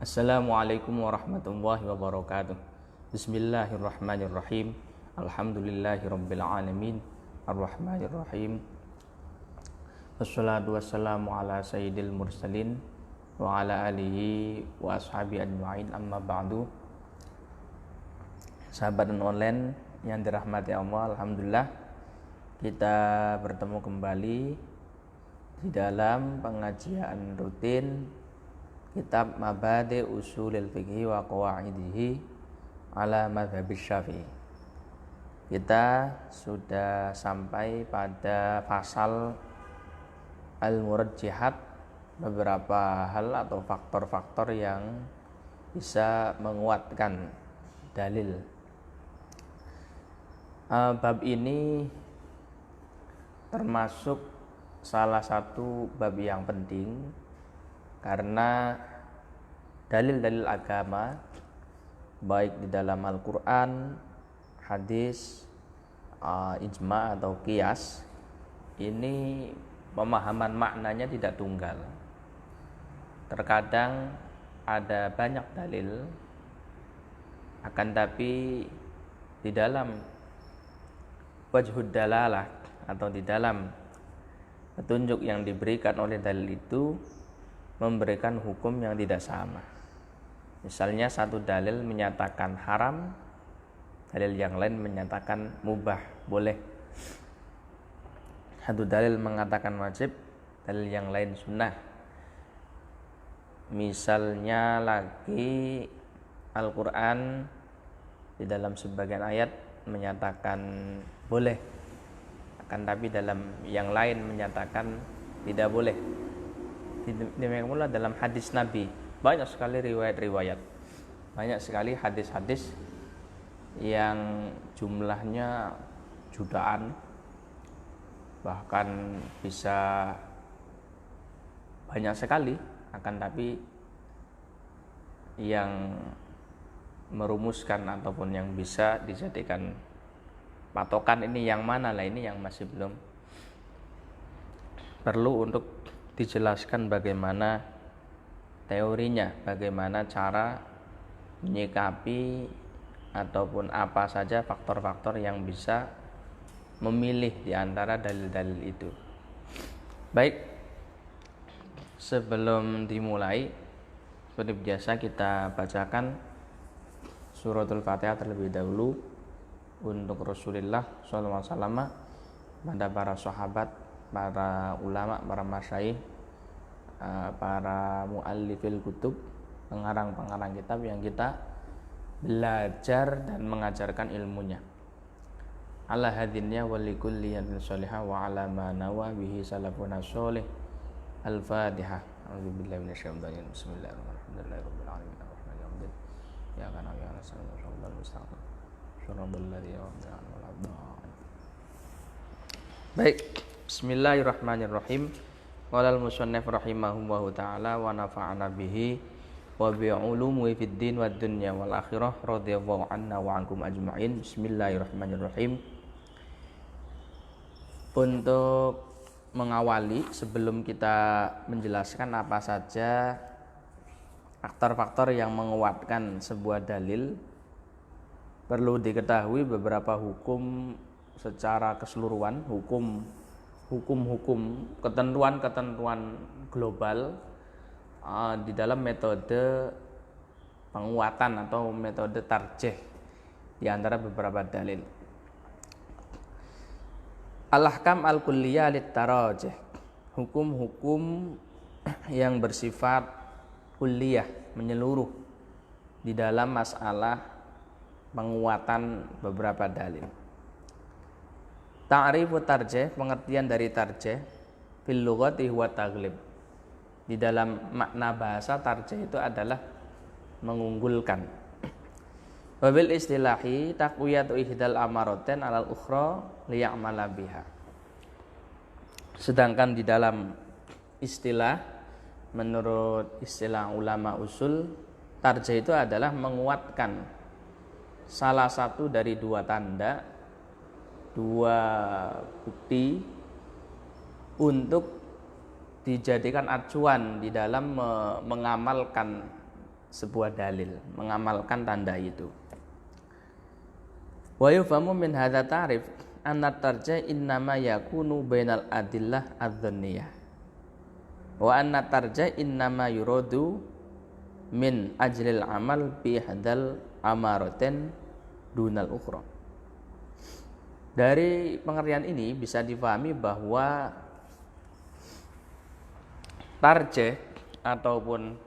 Assalamualaikum warahmatullahi wabarakatuh. Bismillahirrahmanirrahim. Alhamdulillahirabbil alamin. Arrahmanirrahim. Wassalatu wassalamu ala sayyidil mursalin wa ala alihi wa ashabi ajma'in, amma ba'du. Sahabat dan online yang dirahmati Allah, alhamdulillah kita bertemu kembali di dalam pengajian rutin kitab Mabadi Usulil Fiqhi wa Qawaidihi ala Madhabis Syafi'i. Kita sudah sampai pada pasal Al-Murajjihat, beberapa hal atau faktor-faktor yang bisa menguatkan dalil. Bab ini termasuk salah satu bab yang penting karena dalil-dalil agama baik di dalam Al-Quran, hadis, ijma atau qiyas, ini pemahaman maknanya tidak tunggal. Terkadang ada banyak dalil, akan tapi di dalam wajhud dalalah atau di dalam petunjuk yang diberikan oleh dalil itu memberikan hukum yang tidak sama. Misalnya satu dalil menyatakan haram, dalil yang lain menyatakan mubah, boleh. Satu dalil mengatakan wajib, dalil yang lain sunnah. Misalnya lagi Al-Quran di dalam sebagian ayat menyatakan boleh, akan tapi dalam yang lain menyatakan tidak boleh. Demikian pula dalam hadis Nabi, banyak sekali riwayat-riwayat, banyak sekali hadis-hadis yang jumlahnya jutaan, bahkan bisa banyak sekali, akan tapi yang merumuskan ataupun yang bisa dijadikan patokan ini yang mana lah, ini yang masih belum perlu untuk dijelaskan bagaimana teorinya, bagaimana cara menyikapi ataupun apa saja faktor-faktor yang bisa memilih di antara dalil-dalil itu. Baik, sebelum dimulai seperti biasa kita bacakan suratul Fatihah terlebih dahulu untuk Rasulullah SAW, pada para sahabat, para ulama, para masyayikh, para muallifil kutub, pengarang-pengarang kitab yang kita belajar dan mengajarkan ilmunya. Ala hadinnya walikulli yadin sholihah wa ala ma nawa bihi salafuna sholih. Al-Fatihah. A'udzubillahi minasyaitonir rajim. Bismillahirrahmanirrahim. Alhamdulillahirabbil alamin. Ya kana ya rasulullah mustaqim. Syarabul ladzi ya'lamu. Baik. Bismillahirrahmanirrahim. Qala al-musannif rahimahullahu ta'ala wa nafa'ana bihi wa bi'ulumi fid din wad dunya wal akhirah radhiyallahu anna wa ankum ajma'in. Bismillahirrahmanirrahim. Untuk mengawali, sebelum kita menjelaskan apa saja faktor-faktor yang menguatkan sebuah dalil, perlu diketahui beberapa hukum secara keseluruhan, hukum-hukum, ketentuan-ketentuan global di dalam metode penguatan atau metode tarjih di antara beberapa dalil. Al-ahkam al-kulliyah lit-tarajih, hukum-hukum yang bersifat kulliyah, menyeluruh di dalam masalah penguatan beberapa dalil. Ta'rifu tarjih, pengertian dari tarjih, fil lughati huwa taghlib. Di dalam makna bahasa, tarjih itu adalah mengunggulkan. Wabil istilahi taqwiyatu ihdal amaratain alal ukhra liya'mala biha. Sedangkan di dalam istilah, menurut istilah ulama usul, tarjih itu adalah menguatkan salah satu dari dua tanda, dua bukti untuk dijadikan acuan di dalam mengamalkan sebuah dalil, mengamalkan tanda itu. Wa yufhamu min hadza ta'rif anna tarjih innama yakunu bainal adillah adz-dhanniyah wa anna tarjih innama yuradu min ajlil amal bi hadal amaratin dunal ukhra. Dari pengertian ini bisa difahami bahwa tarjih ataupun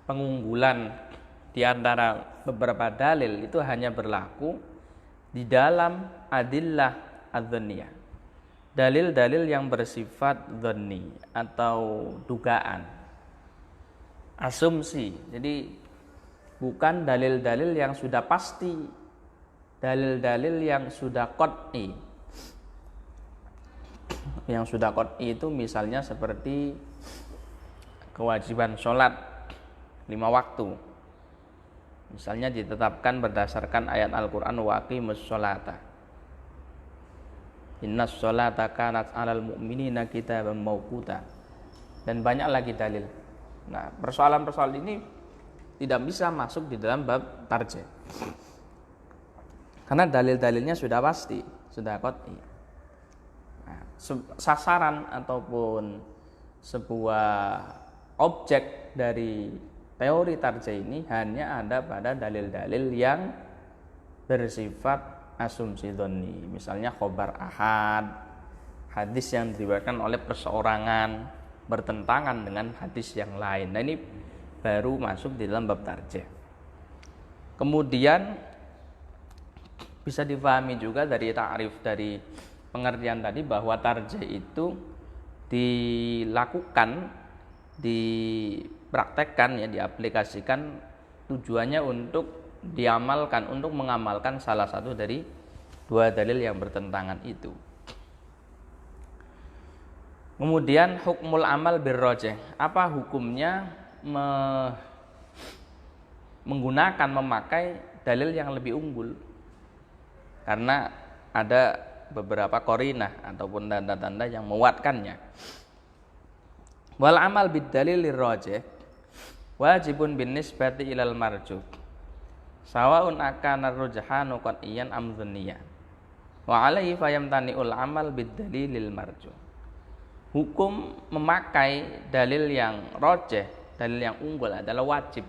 pengunggulan di antara beberapa dalil itu hanya berlaku di dalam adillah adz-dhanniyah. Dalil-dalil yang bersifat dhanni atau dugaan, asumsi. Jadi bukan dalil-dalil yang sudah pasti, dalil-dalil yang sudah qat'i. Yang sudah qat'i itu misalnya seperti kewajiban sholat 5 waktu. Misalnya ditetapkan berdasarkan ayat Al-Quran wa aqimus sholata. Innas sholata kanat 'alal mu'minina kitaban mawquta. Dan banyak lagi dalil. Nah, persoalan-persoalan ini tidak bisa masuk di dalam bab tarjih. Karena dalil-dalilnya sudah pasti, sudah qat'i. Nah, sasaran ataupun sebuah objek dari teori tarjih ini hanya ada pada dalil-dalil yang bersifat asumsi dhonni. Misalnya khobar ahad, hadis yang diriwayatkan oleh perseorangan bertentangan dengan hadis yang lain. Nah, ini baru masuk di dalam bab tarjih. Kemudian bisa difahami juga dari ta'rif, dari pengertian tadi, bahwa tarjih itu dilakukan, dipraktekkan, ya, diaplikasikan, tujuannya untuk diamalkan, untuk mengamalkan salah satu dari dua dalil yang bertentangan itu. Kemudian hukmul amal birrajih. Apa hukumnya menggunakan, memakai dalil yang lebih unggul? Karena ada beberapa qarinah ataupun tanda-tanda yang menguatkannya. Wal amal bid dalilir rajih wajibun bin nisbati ilal marjuh. Sawaun akana rujhanu qat'iyan am dhanniyyan. Wa alaihi fayamtani'ul amal bid dalilil marjuh. Hukum memakai dalil yang rajih, dalil yang unggul adalah wajib.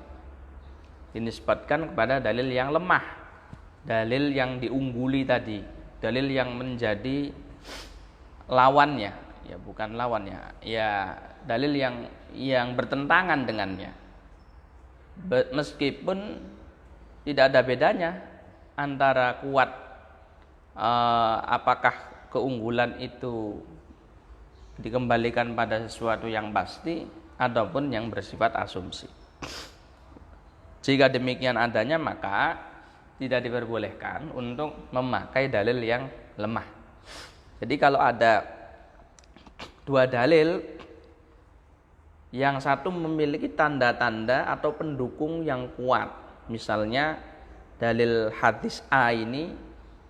Dinisbatkan kepada dalil yang lemah, dalil yang diungguli tadi, dalil yang menjadi lawannya, ya bukan lawannya, ya dalil yang bertentangan dengannya. Meskipun tidak ada bedanya antara kuat, apakah keunggulan itu dikembalikan pada sesuatu yang pasti ataupun yang bersifat asumsi. Jika demikian adanya, maka tidak diperbolehkan untuk memakai dalil yang lemah. Jadi kalau ada dua dalil, yang satu memiliki tanda-tanda atau pendukung yang kuat, misalnya dalil hadis A ini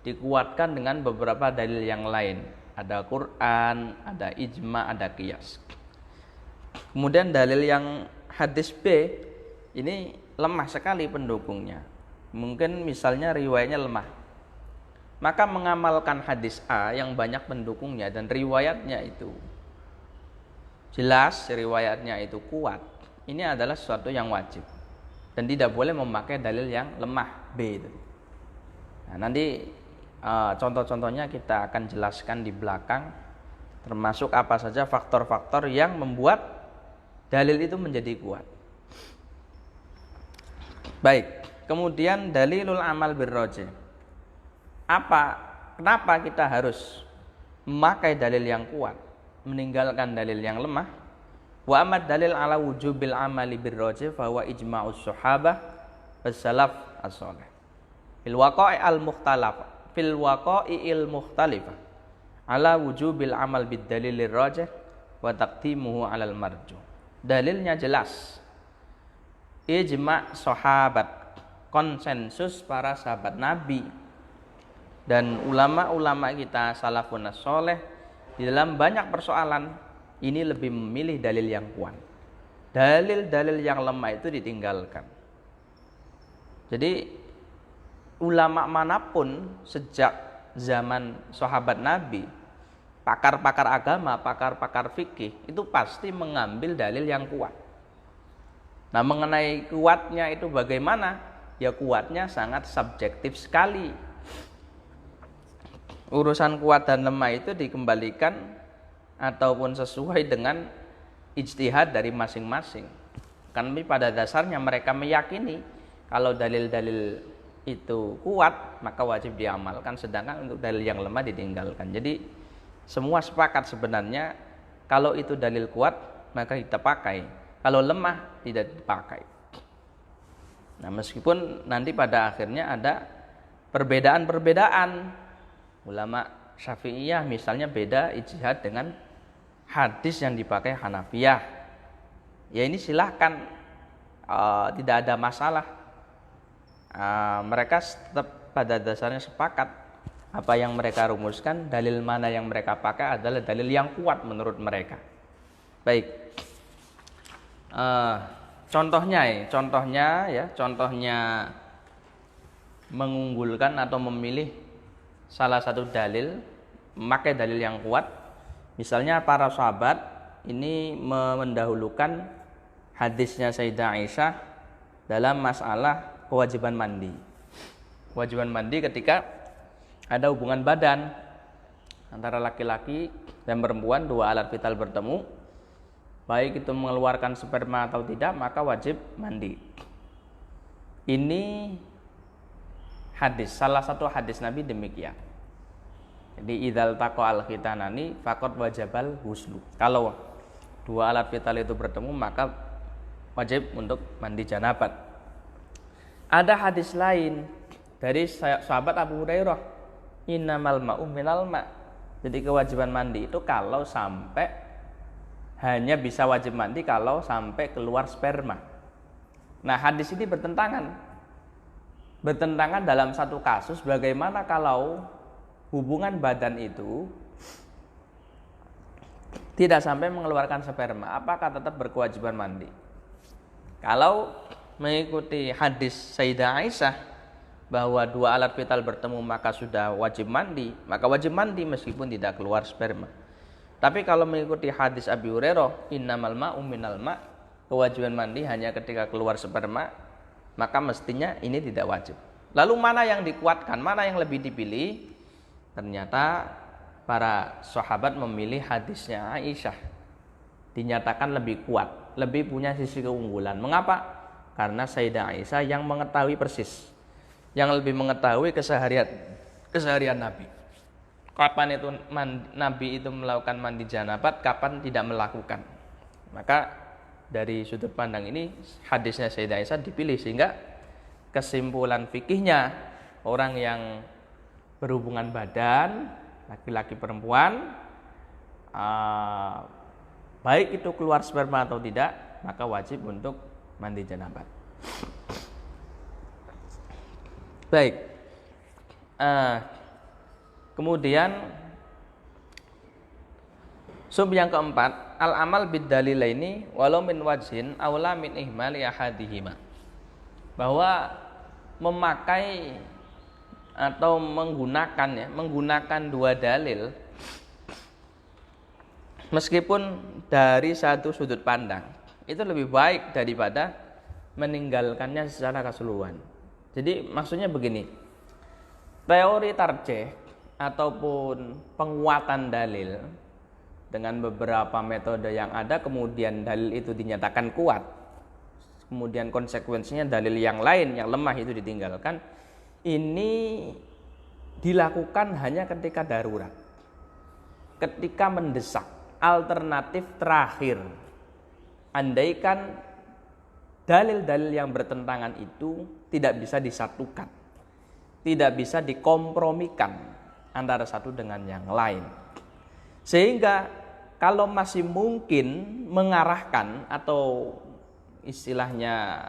dikuatkan dengan beberapa dalil yang lain, ada Quran, ada ijma, ada qiyas. Kemudian dalil yang hadis B ini lemah sekali pendukungnya, mungkin misalnya riwayatnya lemah, maka mengamalkan hadis A yang banyak pendukungnya dan riwayatnya itu jelas, riwayatnya itu kuat, ini adalah sesuatu yang wajib dan tidak boleh memakai dalil yang lemah B itu. Nah, nanti contoh-contohnya kita akan jelaskan di belakang, termasuk apa saja faktor-faktor yang membuat dalil itu menjadi kuat. Baik, kemudian dalilul amal birrajih. Kenapa kita harus memakai dalil yang kuat, meninggalkan dalil yang lemah? Wa amad dalil ala wujubil amali birrajih fa huwa ijma'us sahabah was salaf as-salih. Fil waqa'il mukhtalifah ala wujubil amal bid dalilir rajih wa taqdimuhu alal marjuh. Dalilnya jelas. Ijma' sahabat, konsensus para sahabat Nabi dan ulama-ulama kita salafun as-salih di dalam banyak persoalan ini lebih memilih dalil yang kuat. Dalil-dalil yang lemah itu ditinggalkan. Jadi ulama manapun sejak zaman sahabat Nabi, pakar-pakar agama, pakar-pakar fikih itu pasti mengambil dalil yang kuat. Nah, mengenai kuatnya itu bagaimana? Ya kuatnya sangat subjektif sekali. Urusan kuat dan lemah itu dikembalikan ataupun sesuai dengan ijtihad dari masing-masing. Kan pada dasarnya mereka meyakini kalau dalil-dalil itu kuat maka wajib diamalkan, sedangkan untuk dalil yang lemah ditinggalkan. Jadi semua sepakat sebenarnya kalau itu dalil kuat maka kita pakai, kalau lemah tidak dipakai. Nah, meskipun nanti pada akhirnya ada perbedaan-perbedaan. Ulama Syafi'iyah misalnya beda ijtihad dengan hadis yang dipakai Hanafiyah. Ya ini silahkan, tidak ada masalah. Mereka tetap pada dasarnya sepakat apa yang mereka rumuskan, dalil mana yang mereka pakai adalah dalil yang kuat menurut mereka. Baik, contohnya mengunggulkan atau memilih salah satu dalil, memakai dalil yang kuat. Misalnya para sahabat ini mendahulukan hadisnya Sayyidah Aisyah dalam masalah kewajiban mandi. Kewajiban mandi ketika ada hubungan badan antara laki-laki dan perempuan, dua alat vital bertemu, baik itu mengeluarkan sperma atau tidak, maka wajib mandi. Ini hadis, salah satu hadis Nabi demikian. Jadi idzal taqal khitanani faqad wajabal ghuslu. Kalau dua alat vital itu bertemu maka wajib untuk mandi janabat. Ada hadis lain dari sahabat Abu Hurairah, innamal ma'u minal ma'. Jadi kewajiban mandi itu kalau sampai hanya bisa wajib mandi kalau sampai keluar sperma. Nah, hadis ini bertentangan dalam satu kasus, bagaimana kalau hubungan badan itu tidak sampai mengeluarkan sperma, apakah tetap berkewajiban mandi? Kalau mengikuti hadis Sayyidah Aisyah bahwa dua alat vital bertemu maka sudah wajib mandi, maka wajib mandi meskipun tidak keluar sperma. Tapi kalau mengikuti hadis Abi Hurairah, innamal ma'u minal ma', kewajiban mandi hanya ketika keluar sperma, maka mestinya ini tidak wajib. Lalu mana yang dikuatkan, mana yang lebih dipilih? Ternyata para sahabat memilih hadisnya Aisyah, dinyatakan lebih kuat, lebih punya sisi keunggulan. Mengapa? Karena Sayyidah Aisyah yang mengetahui persis, yang lebih mengetahui keseharian Nabi. Kapan itu Nabi itu melakukan mandi janabat, kapan tidak melakukan. Maka dari sudut pandang ini hadisnya Sayyidah Aisyah dipilih, sehingga kesimpulan fikihnya orang yang berhubungan badan laki-laki perempuan, baik itu keluar sperma atau tidak, maka wajib untuk mandi janabat. Baik, kemudian sub yang keempat, al amal bid dalilaini walau min wajhin aula min ihmali ahadihima. Bahwa memakai atau menggunakan dua dalil meskipun dari satu sudut pandang itu lebih baik daripada meninggalkannya secara keseluruhan. Jadi maksudnya begini, teori tarjih ataupun penguatan dalil dengan beberapa metode yang ada, kemudian dalil itu dinyatakan kuat, kemudian konsekuensinya dalil yang lain yang lemah itu ditinggalkan, ini dilakukan hanya ketika darurat, ketika mendesak, alternatif terakhir. Andaikan dalil-dalil yang bertentangan itu tidak bisa disatukan, tidak bisa dikompromikan antara satu dengan yang lain, sehingga kalau masih mungkin mengarahkan, atau istilahnya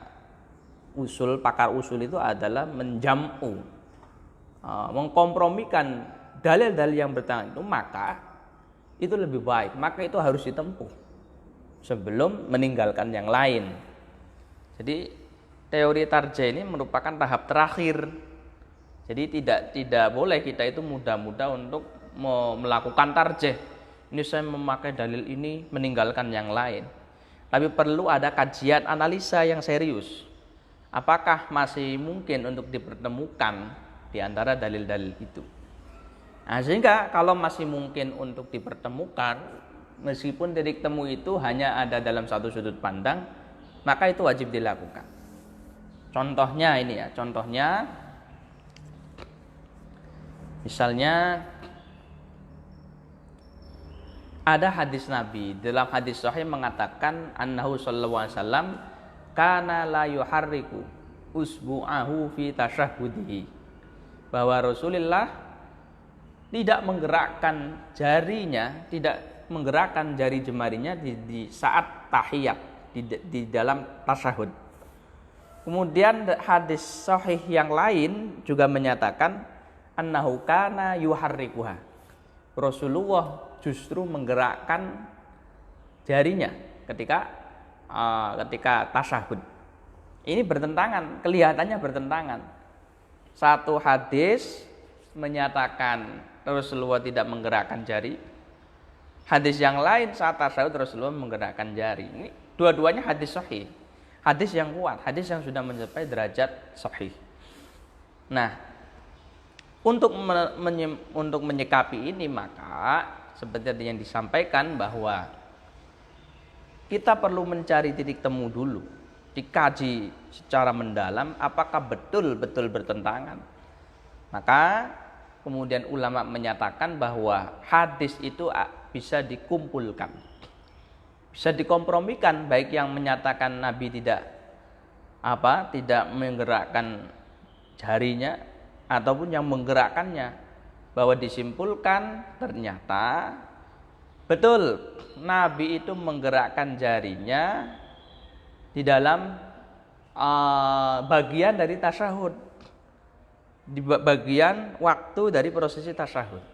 pakar usul itu adalah menjam'u, mengkompromikan dalil-dalil yang bertentangan itu, maka itu lebih baik, maka itu harus ditempuh sebelum meninggalkan yang lain. Jadi teori tarjih ini merupakan tahap terakhir. Jadi tidak boleh kita itu mudah-mudah untuk melakukan tarjih. Ini saya memakai dalil ini meninggalkan yang lain. Tapi perlu ada kajian analisa yang serius. Apakah masih mungkin untuk dipertemukan di antara dalil-dalil itu? Nah, sehingga kalau masih mungkin untuk dipertemukan, meskipun titik temu itu hanya ada dalam satu sudut pandang, maka itu wajib dilakukan. Contohnya ini ya, contohnya misalnya ada hadis Nabi, dalam hadis sahih mengatakan annahu sallallahu alaihi wasallam kana la yuharriku usbu'ahu fi tasyahhudihi, bahwa Rasulullah tidak menggerakkan jarinya, tidak menggerakkan jari jemarinya di saat tahiyat, di dalam tasyahud. Kemudian hadis sahih yang lain juga menyatakan annahu kana yuharrikuha, Rasulullah justru menggerakkan jarinya ketika tasyahud. Ini bertentangan, kelihatannya bertentangan. Satu hadis menyatakan Rasulullah tidak menggerakkan jari, hadis yang lain saat tasyahud Rasulullah menggerakkan jari. Ini dua-duanya hadis sahih, hadis yang kuat, hadis yang sudah mencapai derajat sahih. Nah, untuk menyikapi ini maka seperti yang disampaikan bahwa kita perlu mencari titik temu dulu, dikaji secara mendalam apakah betul-betul bertentangan. Maka kemudian ulama menyatakan bahwa hadis itu bisa dikumpulkan, bisa dikompromikan, baik yang menyatakan Nabi tidak menggerakkan jarinya ataupun yang menggerakkannya, bahwa disimpulkan ternyata betul Nabi itu menggerakkan jarinya di dalam bagian dari tasyahud, di bagian waktu dari prosesi tasyahud.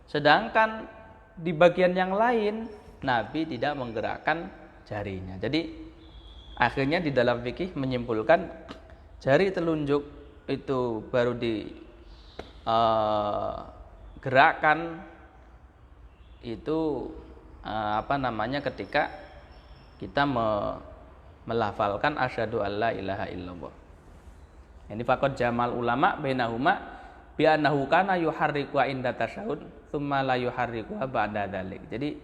Sedangkan di bagian yang lain Nabi tidak menggerakkan jarinya. Jadi akhirnya di dalam fikih menyimpulkan jari telunjuk itu baru digerakkan itu ketika kita melafalkan asyhadu alla ilaha illallah. Ini faqad jamal ulama bainahuma bi annahu kana yuharriku inda tasyahud tsumma la yuharriku ba'da dzalik. Jadi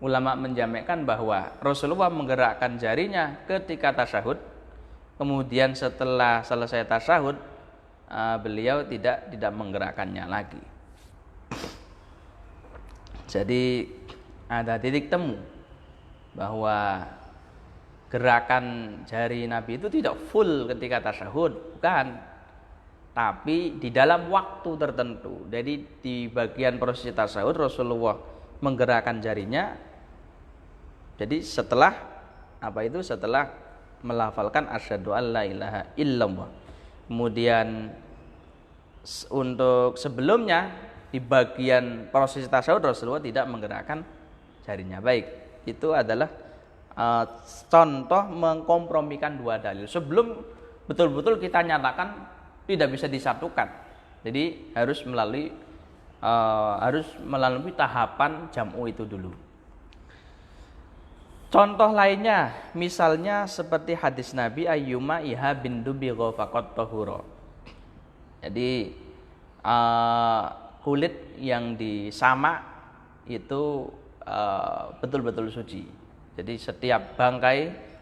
ulama menjamakkan bahwa Rasulullah menggerakkan jarinya ketika tasyahud, kemudian setelah selesai tasyahud beliau tidak menggerakkannya lagi. Jadi ada titik temu bahwa gerakan jari Nabi itu tidak full ketika tasyahud, bukan, tapi di dalam waktu tertentu. Jadi di bagian prosesi tasyahud Rasulullah menggerakkan jarinya. Jadi setelah setelah melafalkan asyhadu alla ilaha illallah. Kemudian untuk sebelumnya di bagian prosesi tasyahud Rasulullah tidak menggerakkan jarinya. Baik, itu adalah contoh mengkompromikan dua dalil sebelum betul-betul kita nyatakan tidak bisa disatukan. Jadi harus melalui tahapan jam'u itu dulu. Contoh lainnya misalnya seperti hadis Nabi ayyuma iha bin dubigha faqad tahura. Jadi kulit yang disamak itu betul-betul suci. Jadi setiap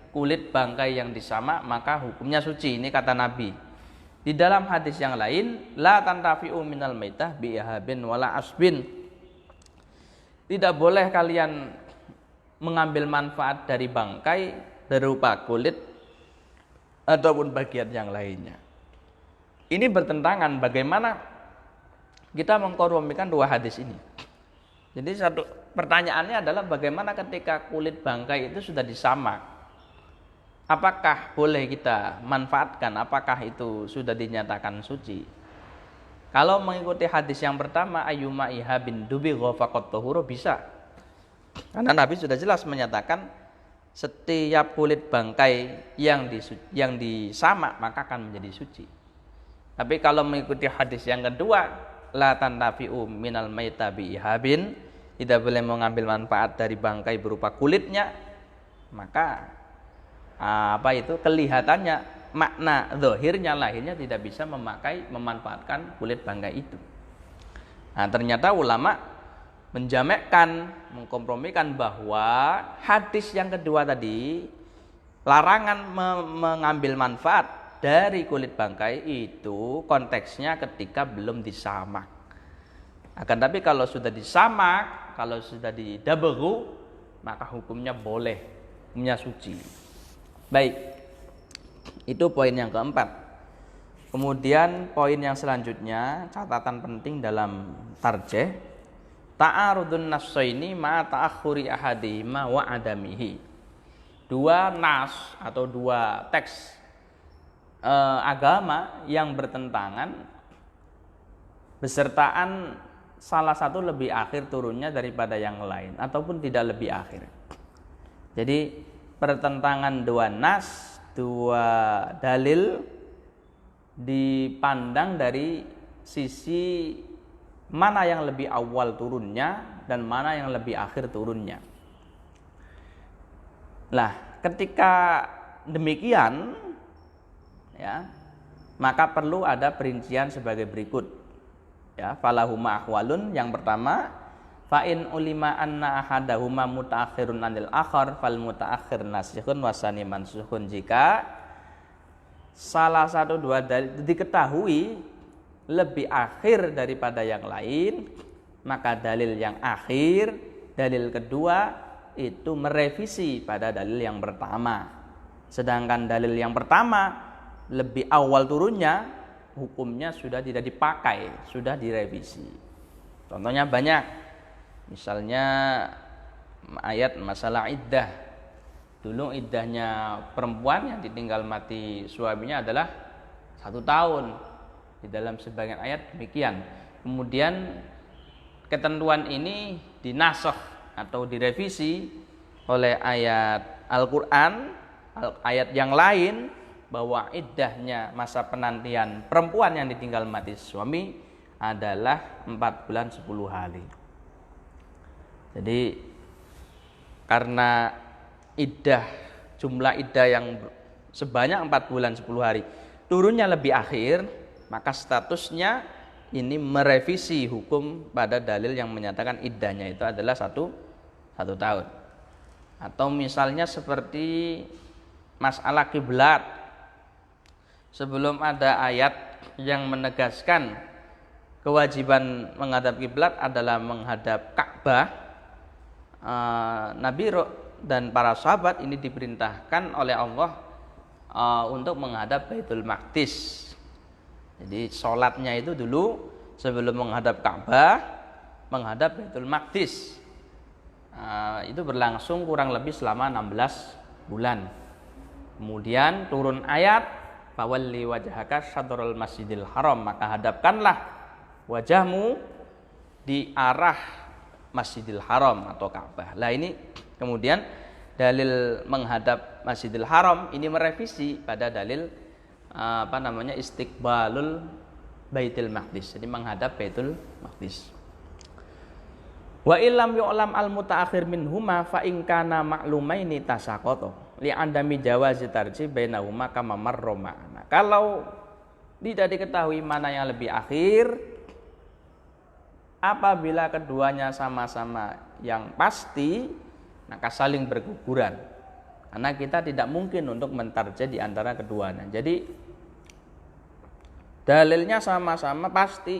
kulit bangkai yang disamak maka hukumnya suci. Ini kata Nabi. Di dalam hadis yang lain, la tantafi'u minal maitah bi ihabin wala asbin. Tidak boleh kalian mengambil manfaat dari bangkai berupa kulit ataupun bagian yang lainnya. Ini bertentangan, bagaimana kita mengkompromikan dua hadis ini. Jadi satu pertanyaannya adalah bagaimana ketika kulit bangkai itu sudah disamak, apakah boleh kita manfaatkan, apakah itu sudah dinyatakan suci? Kalau mengikuti hadis yang pertama ayyuma iha bin dubigha faqad tahura bisa. Karena Nabi sudah jelas menyatakan setiap kulit bangkai yang disamak maka akan menjadi suci. Tapi kalau mengikuti hadis yang kedua, la tantafi'u minal maita bi ihabin, tidak boleh mengambil manfaat dari bangkai berupa kulitnya, maka kelihatannya makna zahirnya lahirnya tidak bisa memanfaatkan kulit bangkai itu. Nah, ternyata ulama menjamakkan, mengkompromikan bahwa hadis yang kedua tadi, larangan mengambil manfaat dari kulit bangkai itu konteksnya ketika belum disamak. Akan tapi kalau sudah disamak, kalau sudah didaberu, maka hukumnya boleh, hukumnya suci. Baik, itu poin yang keempat. Kemudian poin yang selanjutnya, catatan penting dalam tarjih, ta'arudun nassaini ma ta'akhuri ahadihima wa adamihi. Dua nas atau dua teks agama yang bertentangan, besertaan salah satu lebih akhir turunnya daripada yang lain ataupun tidak lebih akhir. Jadi pertentangan dua nas, dua dalil dipandang dari sisi mana yang lebih awal turunnya dan mana yang lebih akhir turunnya. Lah, ketika demikian, ya, maka perlu ada perincian sebagai berikut. Ya, falahuma ahwalun, yang pertama, fa in ulima anna ahadahuma mutaakhirun anil akhar fal mutaakhir nasikhun wasani mansukhun. Jika salah satu dua dalil diketahui lebih akhir daripada yang lain, maka dalil yang akhir, dalil kedua itu merevisi pada dalil yang pertama. Sedangkan dalil yang pertama lebih awal turunnya, hukumnya sudah tidak dipakai, sudah direvisi. Contohnya banyak, misalnya ayat masalah iddah. Dulu iddahnya perempuan yang ditinggal mati suaminya adalah 1 tahun. Di dalam sebagian ayat demikian. Kemudian ketentuan ini dinasakh atau direvisi oleh ayat Al-Quran, ayat yang lain, bahwa iddahnya masa penantian perempuan yang ditinggal mati suami adalah 4 bulan 10 hari. Jadi karena jumlah iddah yang sebanyak 4 bulan 10 hari turunnya lebih akhir, maka statusnya ini merevisi hukum pada dalil yang menyatakan iddahnya itu adalah satu tahun. Atau misalnya seperti masalah kiblat. Sebelum ada ayat yang menegaskan kewajiban menghadap kiblat adalah menghadap Ka'bah, Nabi dan para sahabat ini diperintahkan oleh Allah untuk menghadap Baitul Maqdis. Jadi sholatnya itu dulu sebelum menghadap Ka'bah, menghadap Baitul Maqdis. Itu berlangsung kurang lebih selama 16 bulan. Kemudian turun ayat fawalli wajhaka syatrul masjidil haram, maka hadapkanlah wajahmu di arah Masjidil Haram atau Ka'bah. Lah ini kemudian dalil menghadap Masjidil Haram ini merevisi pada dalil istiqbalul Baitul Maqdis. Jadi menghadap Baitul Maqdis. Wa illam yu'lam al mutaakhir minhuma fa in kana ma'lumaini tasaqata li andami jawazi tarjih bainahuma kama marra ma'ana. Kalau tidak diketahui mana yang lebih akhir, apabila keduanya sama-sama yang pasti, maka saling berguguran. Karena kita tidak mungkin untuk mentarjih di antara keduanya. Jadi dalilnya sama-sama pasti,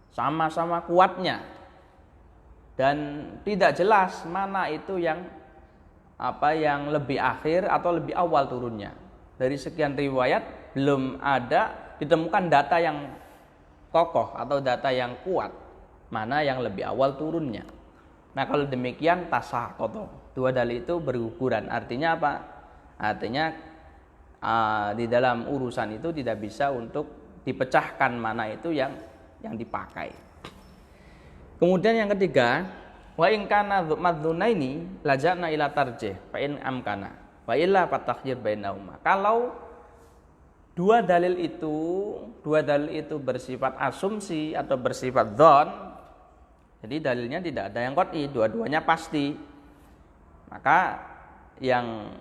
sama-sama kuatnya, dan tidak jelas mana itu yang lebih akhir atau lebih awal turunnya. Dari sekian riwayat belum ada ditemukan data yang kokoh atau data yang kuat mana yang lebih awal turunnya. Nah, kalau demikian tasaqata, dua dalil itu berguguran. Artinya apa? Artinya di dalam urusan itu tidak bisa untuk dipecahkan mana itu yang dipakai. Kemudian yang ketiga, Wa in kana madzunaini laja'na ila tarjih fa in amkana wa illa fatakhyir bainahuma. Kalau dua dalil itu bersifat asumsi atau bersifat dzon, jadi dalilnya tidak ada yang qat'i, dua-duanya pasti, maka yang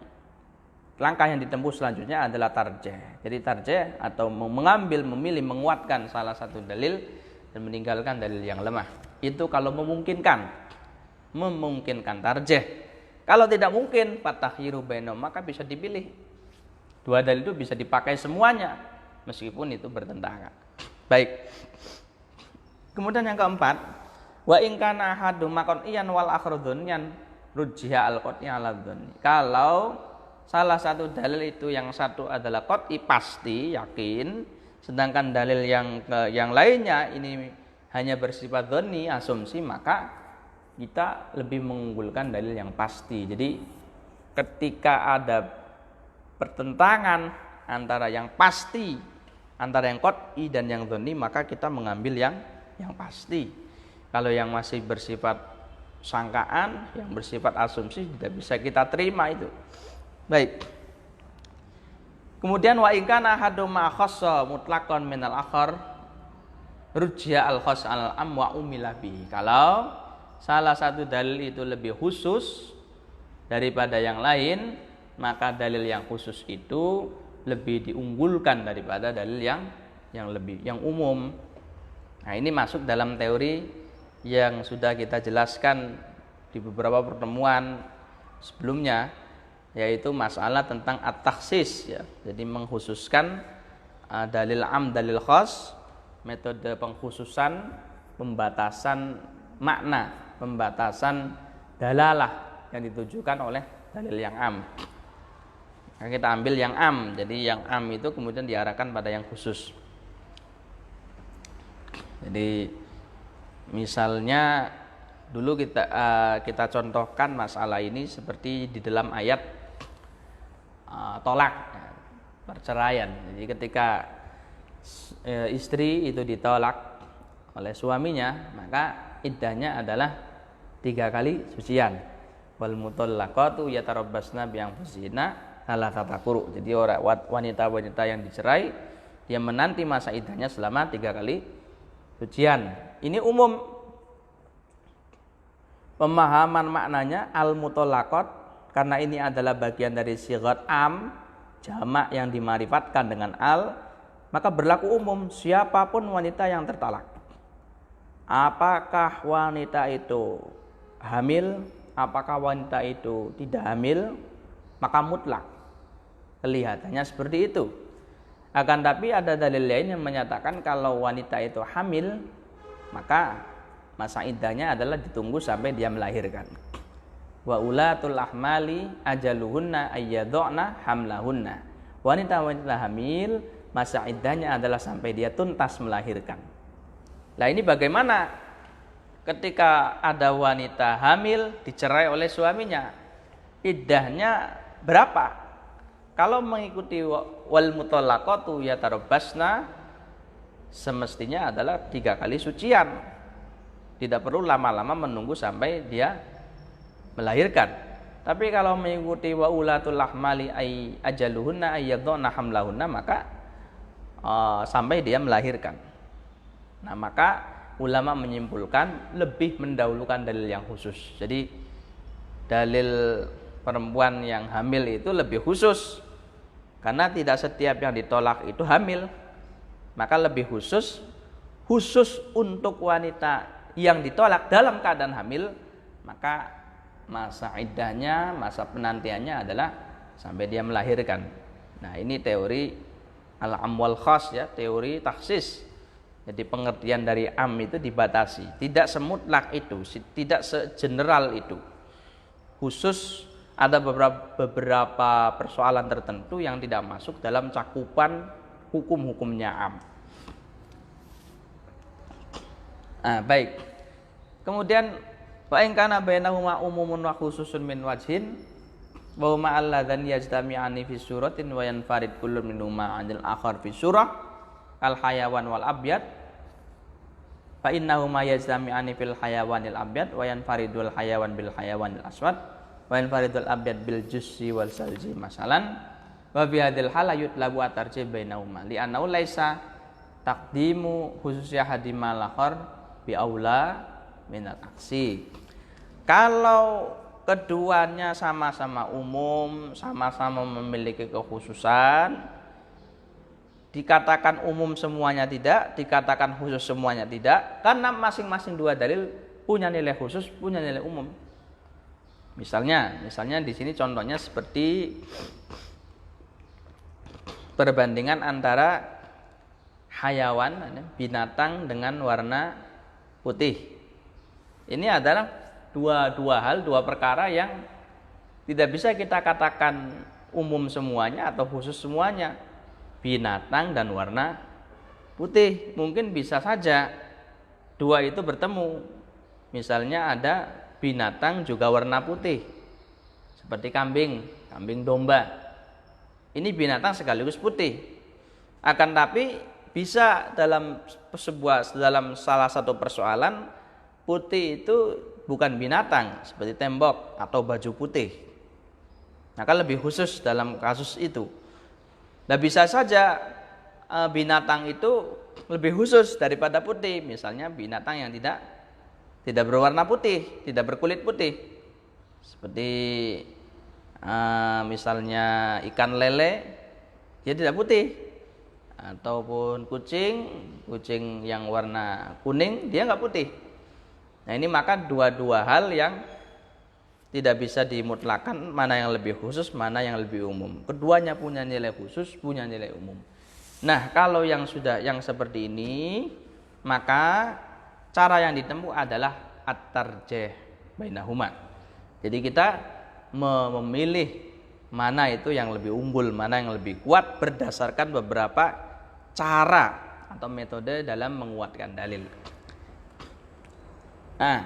langkah yang ditempuh selanjutnya adalah tarjih. Jadi tarjih atau memilih menguatkan salah satu dalil dan meninggalkan dalil yang lemah. Itu kalau memungkinkan tarjih. Kalau tidak mungkin fatakhiru bainahuma, maka bisa dipilih. Dua dalil itu bisa dipakai semuanya meskipun itu bertentangan. Baik. Kemudian yang keempat, wa in kana ahaduma qat'iyan wal akharu dzanniyan rujjiha al qat'i ala dzanni. Kalau salah satu dalil itu yang satu adalah qat'i pasti yakin, sedangkan dalil yang lainnya ini hanya bersifat dzanni asumsi, maka kita lebih mengunggulkan dalil yang pasti. Jadi ketika ada pertentangan antara yang pasti, antara yang qat'i dan yang dzanni, maka kita mengambil yang pasti. Kalau yang masih bersifat sangkaan, yang bersifat asumsi, tidak bisa kita terima itu. Baik. Kemudian wa in kana ahaduma khassa mutlaqan minal akhar rujja al khass al am wa umila bihi. Kalau salah satu dalil itu lebih khusus daripada yang lain, maka dalil yang khusus itu lebih diunggulkan daripada dalil yang umum. Nah, ini masuk dalam teori yang sudah kita jelaskan di beberapa pertemuan sebelumnya, yaitu masalah tentang at-takhsis ya. Jadi mengkhususkan dalil am, dalil khas, metode pengkhususan, pembatasan makna, pembatasan dalalah yang ditujukan oleh dalil yang am. Nah, kita ambil yang am, jadi yang am itu kemudian diarahkan pada yang khusus. Jadi misalnya dulu kita contohkan masalah ini seperti di dalam ayat tolak, perceraian. Jadi ketika istri itu ditolak oleh suaminya, maka iddahnya adalah 3 kali sucian. Wal mutallaqatu yatarabbasna bi anfusihinna thalathata quru. Jadi wanita-wanita yang dicerai dia menanti masa iddahnya selama 3 kali sucian. Ini umum. Pemahaman maknanya al-mutallaqat, karena ini adalah bagian dari sighat am, jamak yang dimarifatkan dengan al, maka berlaku umum siapapun wanita yang tertolak. Apakah wanita itu hamil, apakah wanita itu tidak hamil, maka mutlak. Kelihatannya seperti itu. Akan tapi ada dalil lain yang menyatakan kalau wanita itu hamil, maka masa iddahnya adalah ditunggu sampai dia melahirkan. Wa ulatul ahmali ajaluhunna ayyadhna hamlahunna. Wanita-wanita hamil masa iddahnya adalah sampai dia tuntas melahirkan. Nah, ini bagaimana ketika ada wanita hamil dicerai oleh suaminya? Iddahnya berapa? Kalau mengikuti wal mutallaqatu yatarabbasna, semestinya adalah 3 kali sucian. Tidak perlu lama-lama menunggu sampai dia melahirkan. Tapi kalau mengikuti wa ulatul ahmali ay ajaluhunna ayyadhna hamlahunna, maka sampai dia melahirkan. Nah, maka ulama menyimpulkan lebih mendahulukan dalil yang khusus. Jadi dalil perempuan yang hamil itu lebih khusus, karena tidak setiap yang ditolak itu hamil. Maka lebih khusus untuk wanita yang ditolak dalam keadaan hamil, maka masa iddahnya, masa penantiannya adalah sampai dia melahirkan. Nah, ini teori al-am wal khas ya, teori taksis. Jadi pengertian dari am itu dibatasi, tidak semutlak itu, tidak segeneral itu. Khusus ada beberapa persoalan tertentu yang tidak masuk dalam cakupan hukum-hukumnya am. Baik. Kemudian wa in kana bainahuma umumun wa khususun min wajhin wa huma alladzan yajtami'ani fi suratin wa yanfarid kullu minhuma 'anil akhar fi surah al hayawan wal abyad Fa innahuma yajtami'ani fil hayawanil abyad wa yanfaridul hayawan bil hayawanil aswad wa yanfaridul abyad bil jussi wal salji masalan wa bi hadhil hal yutlabu atarji bainahuma li annahu laisa taqdimu khususya hadimal akhar bi aula minal aksi. Kalau keduanya sama-sama umum, sama-sama memiliki kekhususan, dikatakan umum semuanya tidak, dikatakan khusus semuanya tidak, karena masing-masing dua dalil punya nilai khusus, punya nilai umum. Misalnya di sini contohnya seperti perbandingan antara hayawan, binatang dengan warna putih. Ini adalah dua perkara yang tidak bisa kita katakan umum semuanya atau khusus semuanya. Binatang dan warna putih, mungkin bisa saja dua itu bertemu. Misalnya ada binatang juga warna putih, seperti kambing domba. Ini binatang sekaligus putih. Akan tapi bisa dalam salah satu persoalan putih itu bukan binatang seperti tembok atau baju putih. Maka lebih khusus dalam kasus itu. Nah, bisa saja binatang itu lebih khusus daripada putih. Misalnya binatang yang tidak berwarna putih, tidak berkulit putih. Seperti misalnya ikan lele, dia tidak putih. Ataupun kucing yang warna kuning, dia nggak putih. Nah, ini maka dua hal yang tidak bisa dimutlakan, mana yang lebih khusus, mana yang lebih umum. Keduanya punya nilai khusus, punya nilai umum. Nah, kalau yang seperti ini, maka cara yang ditempuh adalah at-tarjih bainahuma. Jadi kita memilih mana itu yang lebih unggul, mana yang lebih kuat berdasarkan beberapa cara atau metode dalam menguatkan dalil. Nah,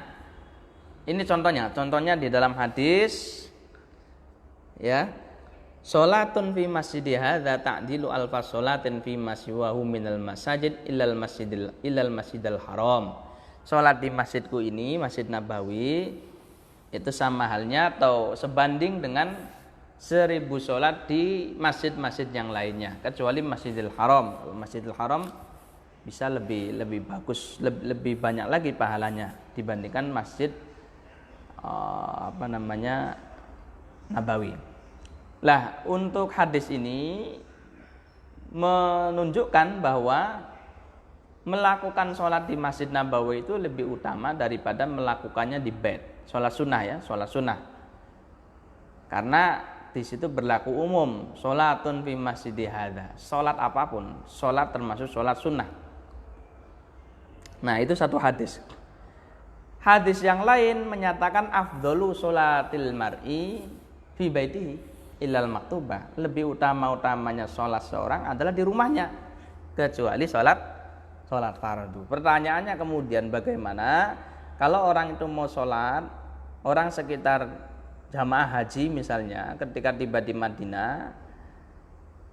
ini contohnya di dalam hadis, ya, sholatun fi masjidi hadza ta'dilu alfa sholatin fi masyiwahu minal masajid ilal masjidil haram. Sholat di masjidku ini, Masjid Nabawi, itu sama halnya atau sebanding dengan 1000 sholat di masjid-masjid yang lainnya, kecuali Masjidil Haram. Masjidil Haram bisa lebih bagus, lebih banyak lagi pahalanya dibandingkan masjid Nabawi. Lah, untuk hadis ini menunjukkan bahwa melakukan sholat di Masjid Nabawi itu lebih utama daripada melakukannya di bait. Sholat sunnah. Karena di situ berlaku umum, sholatun fi masjidi hadza. Sholat apapun, sholat termasuk sholat sunnah. Nah, itu satu hadis. Hadis yang lain menyatakan afdhalu sholatil mar'i fi baitihi illal maktubah. Lebih utamanya sholat seorang adalah di rumahnya, kecuali sholat fardu. Pertanyaannya kemudian bagaimana kalau orang itu mau sholat, orang sekitar jamaah haji misalnya ketika tiba di Madinah,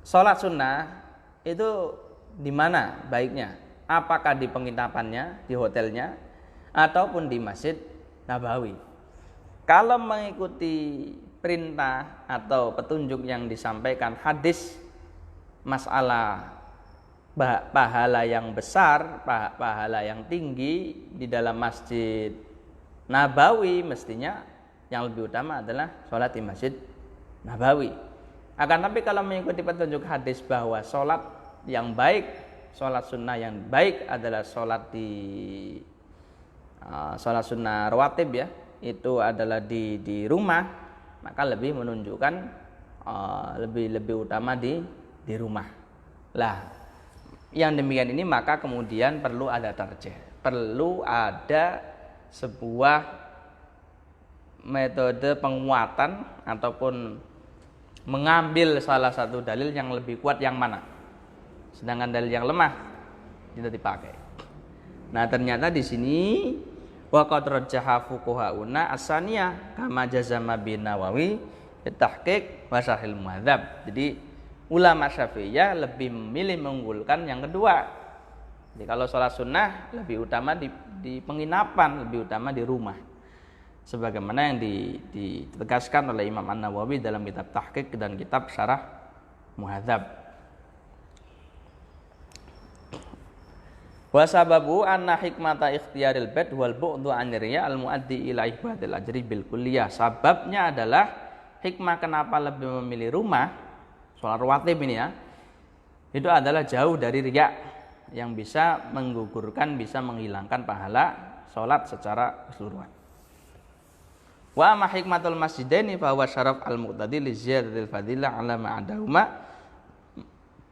sholat sunnah itu di mana baiknya? Apakah di penginapannya, di hotelnya, ataupun di Masjid Nabawi? Kalau mengikuti perintah atau petunjuk yang disampaikan hadis, masalah pahala yang besar, pahala yang tinggi di dalam Masjid Nabawi, mestinya yang lebih utama adalah sholat di Masjid Nabawi. Akan tapi kalau mengikuti petunjuk hadis bahwa sholat yang baik, sholat sunnah yang baik adalah sholat sunnah rawatib, ya, itu adalah di rumah, maka lebih menunjukkan lebih utama di rumah. Lah, yang demikian ini maka kemudian perlu ada tarjih, perlu ada sebuah metode penguatan ataupun mengambil salah satu dalil yang lebih kuat yang mana, sedangkan dalil yang lemah tidak dipakai. Nah, ternyata di sini waqad rajjaha fuqahauna as-saniyah kama jazama bin Nawawi tahqiq wa syarhil muhadzab. Jadi ulama Syafi'iyah lebih memilih mengunggulkan yang kedua, Jadi kalau sholat sunnah lebih utama di penginapan, lebih utama di rumah. Sebagaimana yang ditegaskan oleh Imam An-Nawawi dalam kitab Tahqiq dan kitab Syarah Muhadzab. Wa sababu anna hikmata ikhtiyaril bait wal bu'du an riya al muaddi ila ibadil ajri bil kulliyah. Sababnya adalah hikmah kenapa lebih memilih rumah sholat rawatib ini ya. Itu adalah jauh dari riya yang bisa menggugurkan, bisa menghilangkan pahala sholat secara keseluruhan. Wa ma hikmatul masjidaini fa huwa syaraf al-muqtadi li ziyadatil fadilah ala ma'adahuma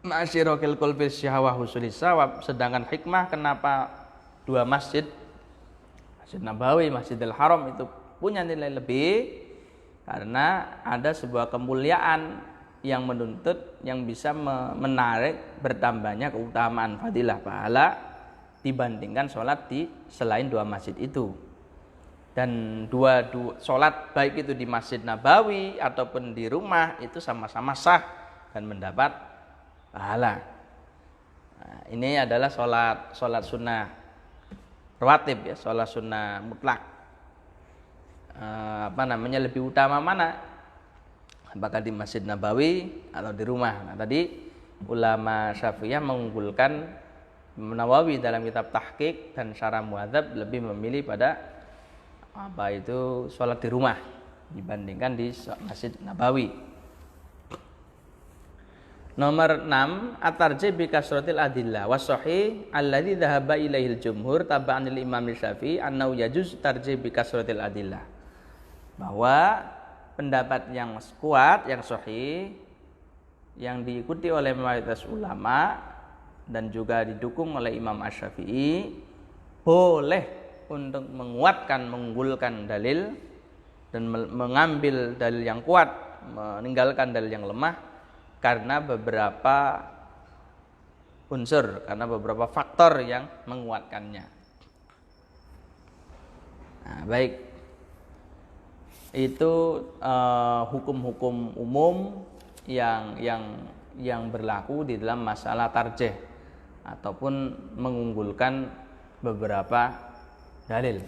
ma'asyirakil qalbi syahwa husulis sawab. Sedangkan hikmah kenapa dua masjid, Masjid Nabawi, Masjidil Haram itu punya nilai lebih karena ada sebuah kemuliaan yang menuntut, yang bisa menarik bertambahnya keutamaan fadilah pahala dibandingkan sholat di selain dua masjid itu. Dan dua sholat baik itu di Masjid Nabawi ataupun di rumah itu sama-sama sah dan mendapat pahala. Nah, ini adalah sholat sunnah rawatib ya, sholat sunnah mutlak. Lebih utama mana? Apakah di Masjid Nabawi atau di rumah? Nah, tadi ulama Syafi'iyah mengunggulkan Nawawi dalam kitab Tahqiq dan Syarah Muhadzab lebih memilih pada sholat di rumah dibandingkan di Masjid Nabawi. Nomor 6, at-tarjih bi kasratil adillah was sahih alladzi dhahaba ilaihil jumhur tab'an lil Imam Syafi'i annahu yajuz tarjih bi kasratil adillah. Bahwa pendapat yang kuat, yang sahih, yang diikuti oleh mayoritas ulama dan juga didukung oleh Imam Asy-Syafi'i, boleh untuk menguatkan, mengunggulkan dalil dan mengambil dalil yang kuat, meninggalkan dalil yang lemah karena beberapa unsur, karena beberapa faktor yang menguatkannya. Nah, baik, itu hukum-hukum umum yang berlaku di dalam masalah tarjih ataupun mengunggulkan beberapa dalil.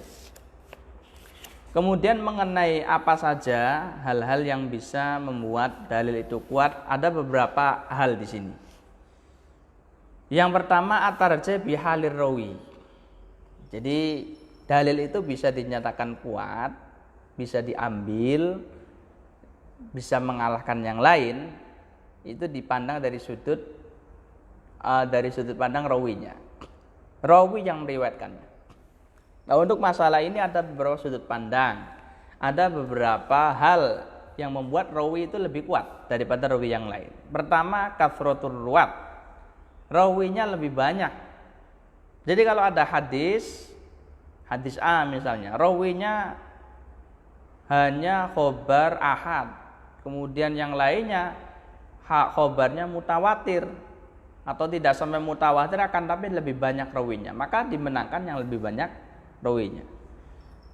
Kemudian mengenai apa saja hal-hal yang bisa membuat dalil itu kuat, ada beberapa hal di sini. Yang pertama at-tarjih bihalir rawi. Jadi dalil itu bisa dinyatakan kuat, bisa diambil, bisa mengalahkan yang lain, itu dipandang dari sudut pandang rawinya. Rawi yang meriwayatkannya. Nah, untuk masalah ini ada beberapa sudut pandang. Ada beberapa hal yang membuat rawi itu lebih kuat daripada rawi yang lain. Pertama, kathratur ruwat. Rawinya lebih banyak. Jadi kalau ada hadis A misalnya, rawinya hanya khobar ahad. Kemudian yang lainnya khobarnya mutawatir atau tidak sampai mutawatir akan tapi lebih banyak rawinya. Maka dimenangkan yang lebih banyak rawinya.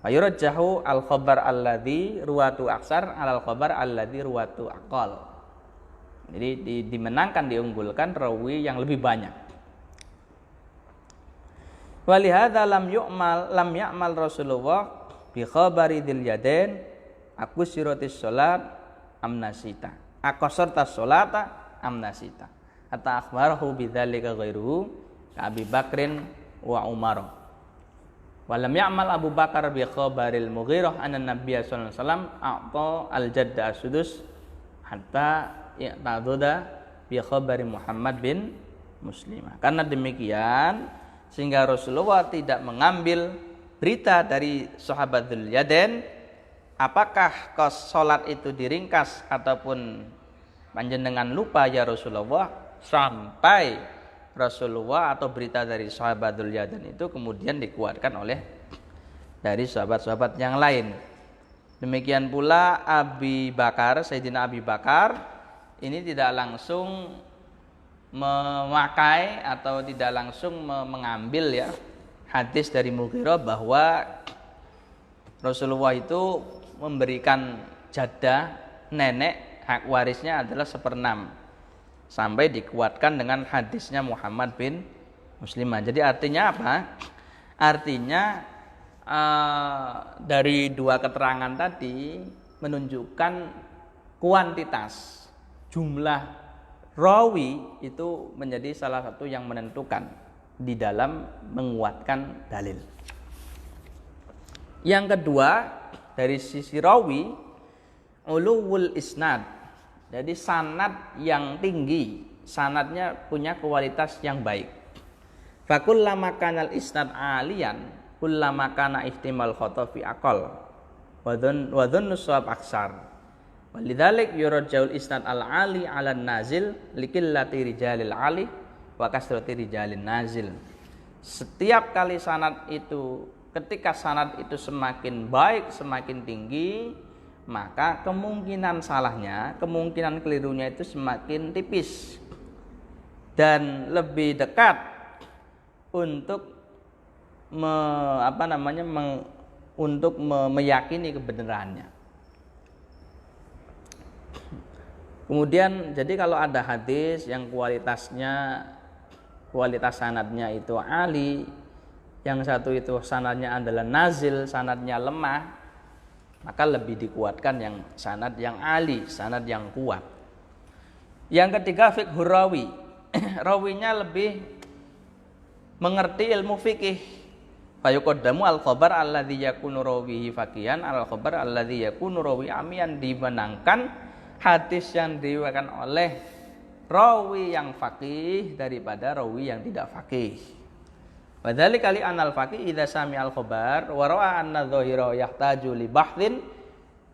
Fayurajjahu al-khabar alladzi ruwatu aksar alal khabar alladzi ruwatu aqal. Jadi dimenangkan, diunggulkan rawi yang lebih banyak. Walihada lam ya'mal Rasulullah bi khabari dzil yadain akusiratis salat amnasita. Aqasartas salata amnasita. Hatta akhbarahu bidzalika ghairuhu ka Abi Bakrin wa Umar. Walam ya'mal Abu Bakar bi khabaril Mughirah anna Nabiy sallallahu alaihi wasallam a'ta al-jadda as-sudus hatta ya'taduda bi khabari Muhammad bin Muslimah. Karena demikian sehingga Rasulullah tidak mengambil berita dari sahabat Dzul Yadain, apakah salat itu diringkas ataupun panjenengan lupa ya Rasulullah, sampai Rasulullah atau berita dari sahabat Dzul Yadain itu kemudian dikuatkan oleh dari sahabat-sahabat yang lain. Demikian pula Sayyidina Abi Bakar ini tidak langsung memakai atau tidak langsung mengambil ya hadis dari Mughirah bahwa Rasulullah itu memberikan jaddah nenek, hak warisnya adalah 1/6, sampai dikuatkan dengan hadisnya Muhammad bin muslimah. Jadi artinya apa? Artinya dari dua keterangan tadi menunjukkan kuantitas jumlah rawi itu menjadi salah satu yang menentukan di dalam menguatkan dalil. Yang kedua, dari sisi rawi, uluwul isnad. Jadi sanad yang tinggi, sanadnya punya kualitas yang baik. Fakullama kanal isnad aliyan, kullama kana ihtimal khata fi aqal. Wa dhunnu shawab aksar. Walidzalik yurajjaul isnad al-ali 'ala nazil likillati rijalil ali wa kasrati rijalin nazil. Setiap kali sanad itu, ketika sanad itu semakin baik, semakin tinggi, maka kemungkinan salahnya, kemungkinan kelirunya itu semakin tipis dan lebih dekat untuk meyakini kebenarannya. Kemudian jadi kalau ada hadis yang kualitas sanadnya itu ali, yang satu itu sanadnya adalah nazil, sanadnya lemah, maka lebih dikuatkan yang sanad yang ali, sanad yang kuat. Yang ketiga fiqhur rawi. Rawinya lebih mengerti ilmu fikih. Fayuqaddamu al-khabar alladzi yakunu rawihi faqihan al-khabar alladzi yakunu rawi amiyan, dimenangkan hadis yang diriwayatkan oleh rawi yang faqih daripada rawi yang tidak faqih. Wadzalika li anal faqih idza sami al khabar wa ra'a anna dhahira yahtaju li bahthin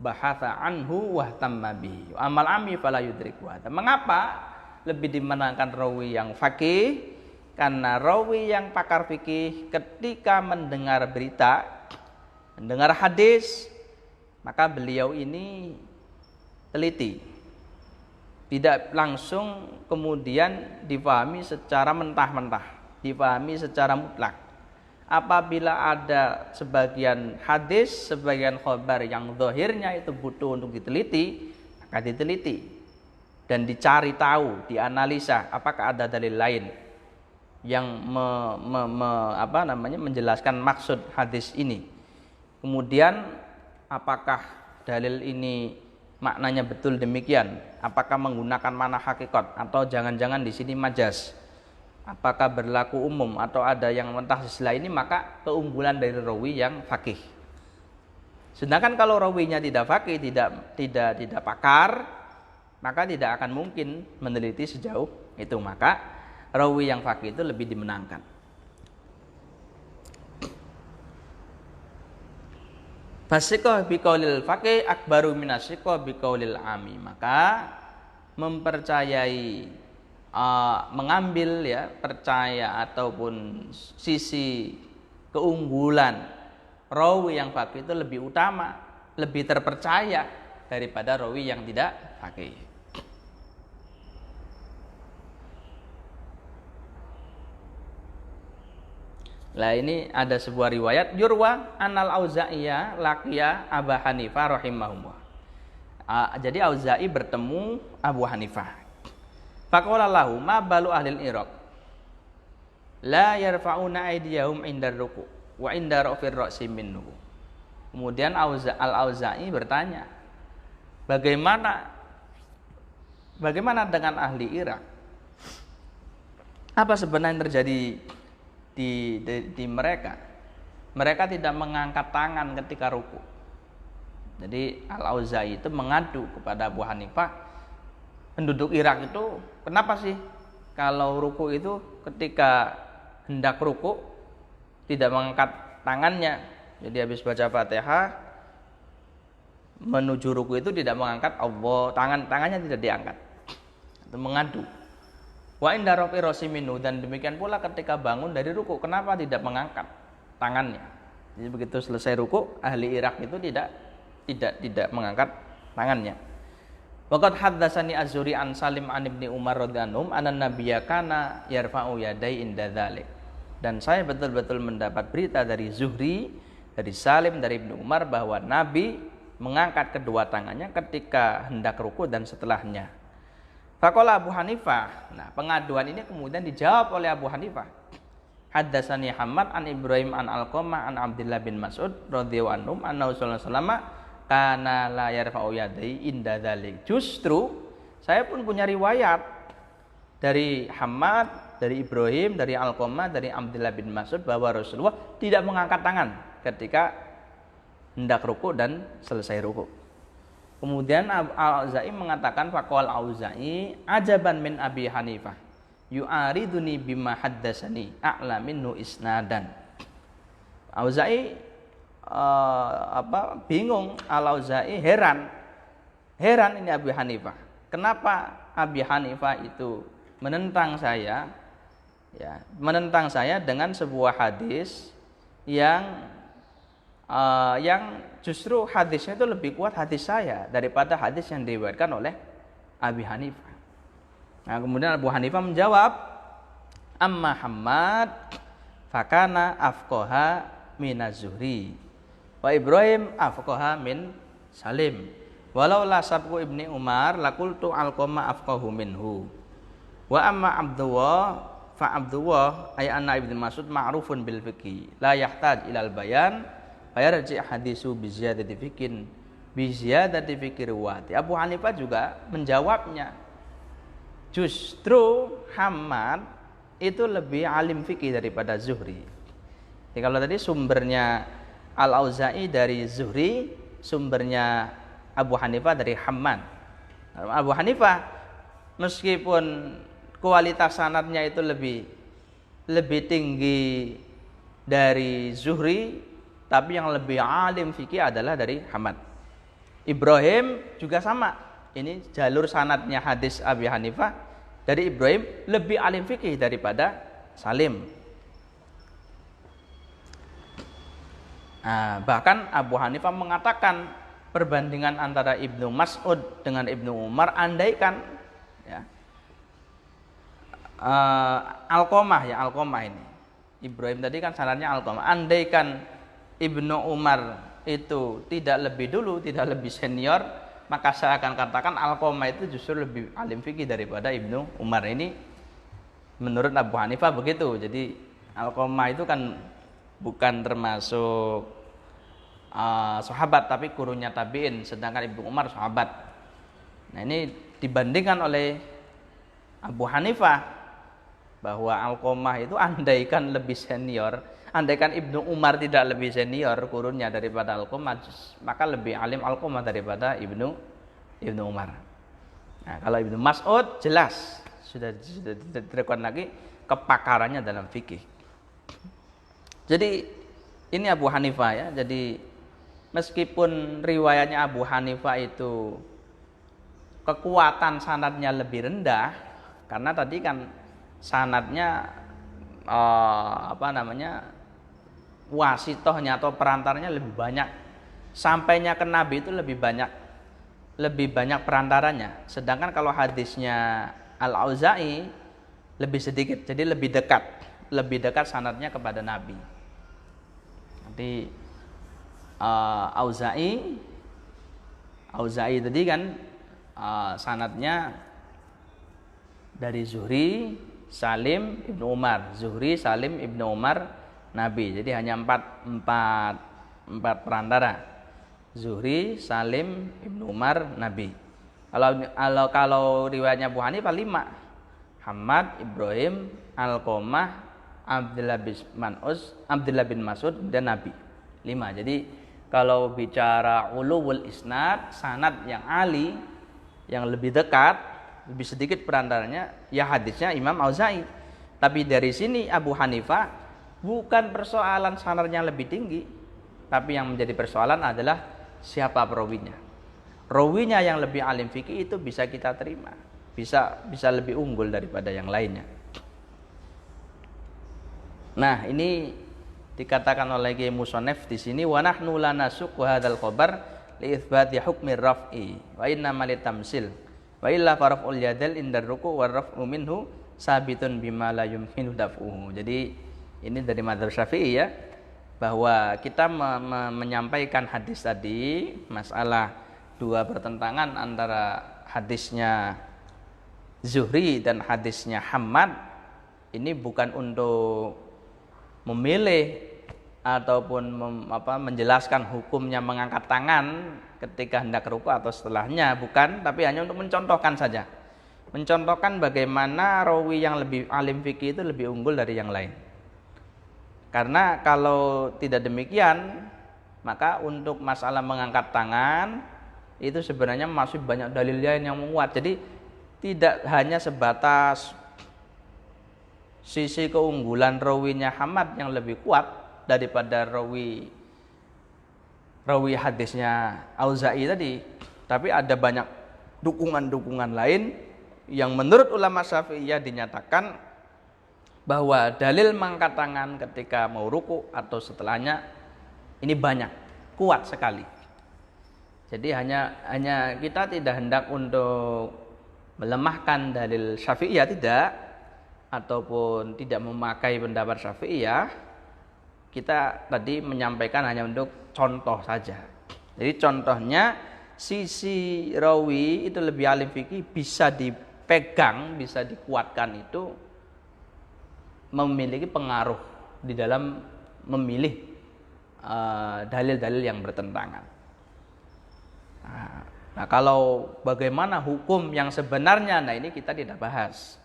bahatha anhu wa tamma bihi. Amal ami fala yudriku. Mengapa lebih dimenangkan rawi yang faqih? Karena rawi yang pakar fikih ketika mendengar berita, mendengar hadis, maka beliau ini teliti, tidak langsung kemudian dipahami secara mentah-mentah, dipahami secara mutlak. Apabila ada sebagian hadis, sebagian khabar yang zahirnya itu butuh untuk diteliti, maka diteliti dan dicari tahu, dianalisa apakah ada dalil lain yang menjelaskan maksud hadis ini. Kemudian apakah dalil ini maknanya betul demikian? Apakah menggunakan makna hakikat atau jangan-jangan di sini majas? Apakah berlaku umum atau ada yang mentah sila ini? Maka keunggulan dari rawi yang faqih. Sedangkan kalau rawinya tidak faqih, tidak pakar, maka tidak akan mungkin meneliti sejauh itu. Maka rawi yang faqih itu lebih dimenangkan. Fasiqah biqaulil faqih akbaru minasiqah biqaulil ami. Maka mempercayai, mengambil percaya ataupun sisi keunggulan rawi yang faqih itu lebih utama, lebih terpercaya daripada rawi yang tidak faqih. Lah ini ada sebuah riwayat yurwa anal Auza'iya laqiya Abu Hanifah rahimahullah. Jadi Auza'i bertemu Abu Hanifah. Faqala lahu ma balu ahlil Iraq la yarfa'una aydiyahum indar ruku' wa inda rafir ra'si minhu. Kemudian Al-Auza'i bertanya, bagaimana dengan ahli Irak? Apa sebenarnya yang terjadi di mereka? Mereka tidak mengangkat tangan ketika ruku. Jadi Al-Auza'i itu mengadu kepada Abu Hanifah, penduduk Irak itu kenapa sih kalau ruku itu ketika hendak ruku tidak mengangkat tangannya? Jadi habis baca Fatihah menuju ruku itu tidak mengangkat Allah, tangannya tidak diangkat. Itu mengadu. Wa inda rafi rasiminu, dan demikian pula ketika bangun dari ruku, kenapa tidak mengangkat tangannya? Jadi begitu selesai ruku, ahli Irak itu tidak mengangkat tangannya. Waqad haddatsani Az-Zuhri an Salim an Ibni Umar radhiyallahu anhu anna nabiyya kana yarfa'u yadai inda dzalik. Dan saya betul-betul mendapat berita dari Zuhri, dari Salim, dari Ibnu Umar bahwa Nabi mengangkat kedua tangannya ketika hendak ruku dan setelahnya. Faqala Abu Hanifah. Nah, pengaduan ini kemudian dijawab oleh Abu Hanifah. Haddatsani Hammad an Ibrahim an Alqamah an Abdullah bin Mas'ud radhiyallahu anhu annahu sallallahu alaihi wasallam kana la yarfa'u yadayhi inda dzalik. Justru saya pun punya riwayat dari Hammad, dari Ibrahim, dari Alqamah, dari Abdullah bin Mas'ud bahwa Rasulullah tidak mengangkat tangan ketika hendak ruku dan selesai ruku. Kemudian Al-Auza'i mengatakan faqal Auza'i ajaban min Abi Hanifah yu'ariduni bima haddatsani a'la minhu isnadan. Auza'i bingung, Al-Auza'i heran ini Abi Hanifah. Kenapa Abi Hanifah itu menentang saya dengan sebuah hadis yang justru hadisnya itu lebih kuat hadis saya daripada hadis yang diriwayatkan oleh Abi Hanifah. Nah, kemudian Abu Hanifah menjawab, amma Hammad fakana afqaha min az-Zuhri wa Ibrahim afqaha min Salim walau la sabqu ibni Umar laqultu Alqamah afqahu minhu wa amma Abdullah fa Abdullah ay anna ibnu Mas'ud ma'rufun bil fiqhi la yahtaj ilal bayan fayarji hadisu bi ziyadati fikir riwayati. Abu Hanifah juga menjawabnya, justru Hammad itu lebih alim fikih daripada Zuhri. Jadi kalau tadi sumbernya Al-Auza'i dari Zuhri, sumbernya Abu Hanifah dari Hammad. Abu Hanifah meskipun kualitas sanadnya itu lebih tinggi dari Zuhri, tapi yang lebih alim fikih adalah dari Hammad. Ibrahim juga sama. Ini jalur sanadnya hadis Abi Hanifah dari Ibrahim lebih alim fikih daripada Salim. Nah, bahkan Abu Hanifah mengatakan perbandingan antara Ibnu Mas'ud dengan Ibnu Umar, andaikan Alqamah ini. Ibrahim tadi kan sanadnya Alqamah. Andaikan Ibnu Umar itu tidak lebih dulu, tidak lebih senior, maka saya akan katakan Alqamah itu justru lebih alim fikih daripada Ibnu Umar. Ini menurut Abu Hanifah begitu. Jadi Alqamah itu kan bukan termasuk sahabat, tapi gurunya tabi'in, sedangkan Ibnu Umar sahabat. Nah, ini dibandingkan oleh Abu Hanifah bahwa Alqamah itu andaikan lebih senior, andaikan Ibnu Umar tidak lebih senior kurunnya daripada Alqamah, maka lebih alim Alqamah daripada Ibnu Umar. Nah, kalau Ibnu Mas'ud jelas sudah ditekan lagi kepakarannya dalam fikih. Jadi ini Abu Hanifah ya. Jadi meskipun riwayatnya Abu Hanifah itu kekuatan sanadnya lebih rendah, karena tadi kan sanadnya wasitohnya atau perantaranya lebih banyak, sampainya ke Nabi itu lebih banyak perantaranya. Sedangkan kalau hadisnya Al-Auza'i lebih sedikit, jadi lebih dekat sanadnya kepada Nabi. Nanti Auza'i tadi kan sanadnya dari Zuhri, Salim, Ibnu Umar, Zuhri, Salim, Ibnu Umar, Nabi. Jadi hanya empat perantara. Zuhri, Salim, Ibnu Umar, Nabi. Kalau riwayatnya Abu Hanifah 5. Hammad, Ibrahim, Alqamah, Abdullah bin Mas'ud dan Nabi. 5. Jadi kalau bicara ulul isnad, sanad yang ali, yang lebih dekat, lebih sedikit perantaranya, ya hadisnya Imam Auza'i. Tapi dari sini Abu Hanifah bukan persoalan sanadnya lebih tinggi, tapi yang menjadi persoalan adalah siapa perawinya. Rawinya yang lebih alim fikih itu bisa kita terima, bisa lebih unggul daripada yang lainnya. Nah, ini dikatakan oleh Kiai Musonef di sini, wa nahnu la nasuqu hadzal khabar li itsbati hukmi raf'i wa inna ma litamsil wa illa faraful yadal indar ruku' wa raf'u minhu sabitun bima la yumkinu daf'uhu. Jadi ini dari madzhab Syafi'i ya, bahwa kita menyampaikan hadis tadi, masalah dua bertentangan antara hadisnya Zuhri dan hadisnya Hammad, ini bukan untuk memilih ataupun menjelaskan hukumnya mengangkat tangan ketika hendak ruku atau setelahnya, bukan, tapi hanya untuk mencontohkan saja. Mencontohkan bagaimana rawi yang lebih alim fikih itu lebih unggul dari yang lain. Karena kalau tidak demikian, maka untuk masalah mengangkat tangan itu sebenarnya masih banyak dalil lain yang menguat. Jadi tidak hanya sebatas sisi keunggulan rawinya Hamad yang lebih kuat daripada rawi hadisnya Auza'i tadi, tapi ada banyak dukungan-dukungan lain yang menurut ulama Syafi'iyah dinyatakan bahwa dalil mengangkat tangan ketika mau ruku atau setelahnya ini banyak, kuat sekali. Jadi hanya kita tidak hendak untuk melemahkan dalil Syafi'iyah, tidak, ataupun tidak memakai pendapat Syafi'iyah. Kita tadi menyampaikan hanya untuk contoh saja. Jadi contohnya sisi rawi itu lebih alim fikih bisa dipegang, bisa dikuatkan, itu memiliki pengaruh di dalam memilih dalil-dalil yang bertentangan. Nah, kalau bagaimana hukum yang sebenarnya, nah ini kita tidak bahas.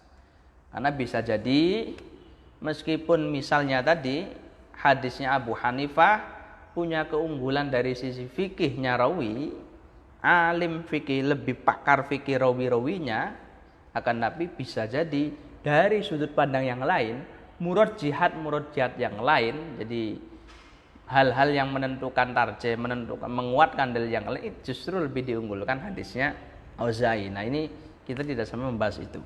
Karena bisa jadi meskipun misalnya tadi hadisnya Abu Hanifah punya keunggulan dari sisi fikihnya rawi, alim fikih, lebih pakar fikih rawi-rawinya, akan tapi bisa jadi dari sudut pandang yang lain, murad jihad yang lain, jadi hal-hal yang menentukan tarjih, menguatkan dalil yang lain, justru lebih diunggulkan hadisnya Auza'i. Nah ini kita tidak sama membahas itu.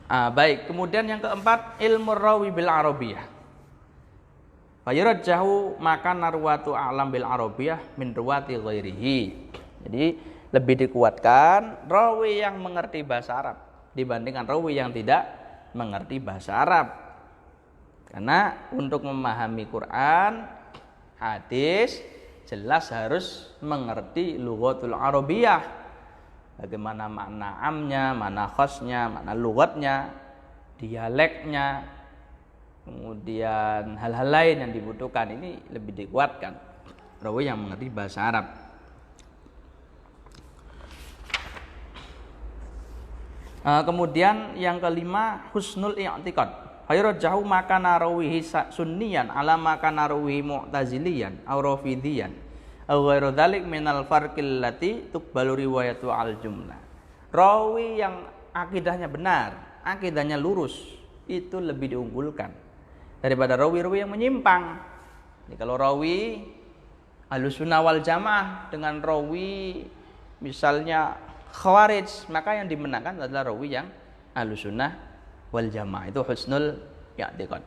Baik, kemudian yang keempat, ilmu rawi bil arabiyah. Fayurajjahu maka narwatu a'lam bil arabiyah min ruwati ghairihi. Jadi lebih dikuatkan rawi yang mengerti bahasa Arab dibandingkan rawi yang tidak mengerti bahasa Arab. Karena untuk memahami Quran, hadis, jelas harus mengerti lughatul arabiyah. Bagaimana makna amnya, makna khasnya, makna lughatnya, dialeknya, kemudian hal-hal lain yang dibutuhkan, ini lebih dikuatkan rawi yang mengerti bahasa Arab. Kemudian yang kelima, husnul i'tiqad. Hayurajjahu maka narawihi sunniyan ala maka narawihi mu'taziliyan aw rafidiyan aw ghairu dzalik minal farqil lati tuqbalu riwayatu al jumlah. Rawi yang akidahnya benar, akidahnya lurus, itu lebih diunggulkan daripada rawi-rawi yang menyimpang. Jadi kalau rawi Ahlussunnah wal Jamaah dengan rawi misalnya Khawarij, maka yang dimenangkan adalah rawi yang Ahlussunnah wal Jamaah. Itu husnul i'tiqad.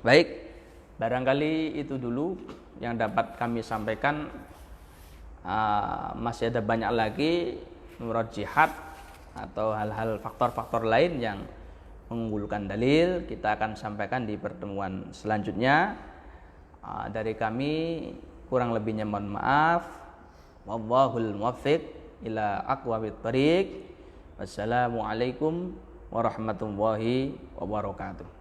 Baik, barangkali itu dulu yang dapat kami sampaikan. Masih ada banyak lagi murajjihat atau hal-hal faktor-faktor lain yang mengunggulkan dalil, kita akan sampaikan di pertemuan selanjutnya. Dari kami kurang lebihnya mohon maaf. Wallahul muwaffiq ila aqwamit thoriq. Wassalamualaikum warahmatullahi wabarakatuh.